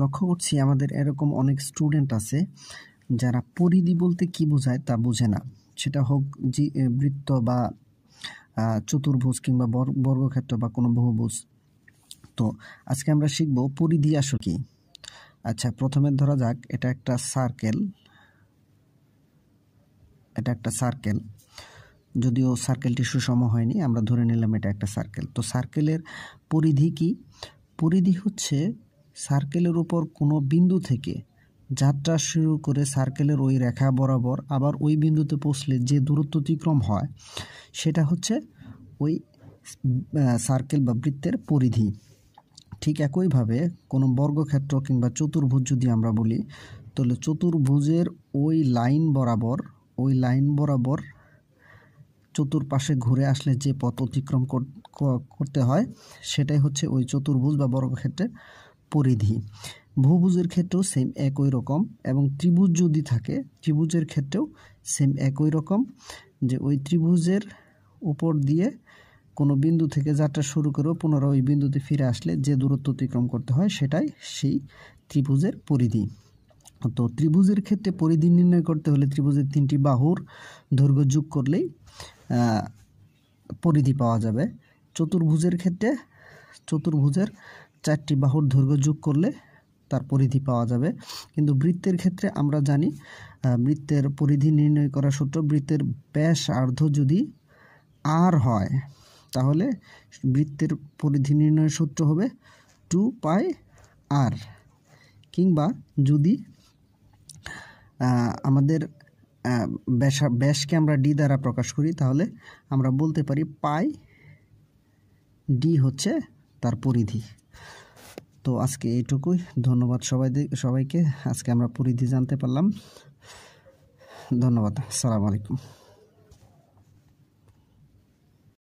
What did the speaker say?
লক্ষ্য করছি আমাদের এরকম অনেক স্টুডেন্ট আছে যারা পরিধি বলতে কি বোঝায় তা বোঝে না। সেটা হোক বৃত্ত বা চতুর্ভুজ কিংবা বর্গক্ষেত্র বা কোনো বহুভুজ। তো আজকে আমরা শিখব পরিধি আসলে কি। আচ্ছা, প্রথমে ধরা যাক এটা একটা সার্কেল, যদিও সার্কেলটি সুষম হয়নি, আমরা ধরে নিলাম এটা একটা সার্কেল। তো সার্কেলের পরিধি কি? পরিধি হচ্ছে সার্কেলের উপর কোনো বিন্দু থেকে যাত্রা শুরু করে সার্কেলের ওই রেখা বরাবর আবার ওই বিন্দুতে পৌঁছলে যে দূরত্ব অতিক্রম হয় সেটা হচ্ছে ওই সার্কেল বা বৃত্তের পরিধি। ঠিক একইভাবে কোনো বর্গক্ষেত্র কিংবা চতুর্ভুজ যদি আমরা বলি, তাহলে চতুর্ভুজের ওই লাইন বরাবর চতুর্পাশে ঘুরে আসলে যে পথ অতিক্রম করতে হয় সেটাই হচ্ছে ওই চতুর্ভুজ বা বর্গক্ষেত্রের পরিধি। বহুভুজের ক্ষেত্রেও সেম একই রকম, এবং ত্রিভুজ যদি থাকে ত্রিভুজের ক্ষেত্রেও সেম একই রকম, যে ওই ত্রিভুজের উপর দিয়ে কোনো বিন্দু থেকে যাত্রা শুরু করে পুনরায় ওই বিন্দুতে ফিরে আসলে যে দূরত্ব অতিক্রম করতে হয় সেটাই সেই ত্রিভুজের পরিধি। তো ত্রিভুজের ক্ষেত্রে পরিধি নির্ণয় করতে হলে ত্রিভুজের 3টি বাহুর দৈর্ঘ্য যোগ করলেই পরিধি পাওয়া যাবে। চতুর্ভুজের ক্ষেত্রে চতুর্ভুজের 4টি বাহুর দৈর্ঘ্য যোগ করলে তার পরিধি পাওয়া যাবে। কিন্তু বৃত্তের ক্ষেত্রে আমরা জানি বৃত্তের পরিধি নির্ণয় করার সূত্র, বৃত্তের ব্যাসার্ধ যদি r হয় তাহলে বৃত্তের পরিধি নির্ণয়ের সূত্র হবে 2πr, কিংবা যদি আমাদের ব্যাসকে আমরা d দ্বারা প্রকাশ করি তাহলে আমরা বলতে পারি πd হচ্ছে তার পরিধি। তো আজকে এইটুকুই, ধন্যবাদ সবাইকে। আজকে আমরা পরিধি জানতে পারলাম। ধন্যবাদ, আসসালামু আলাইকুম।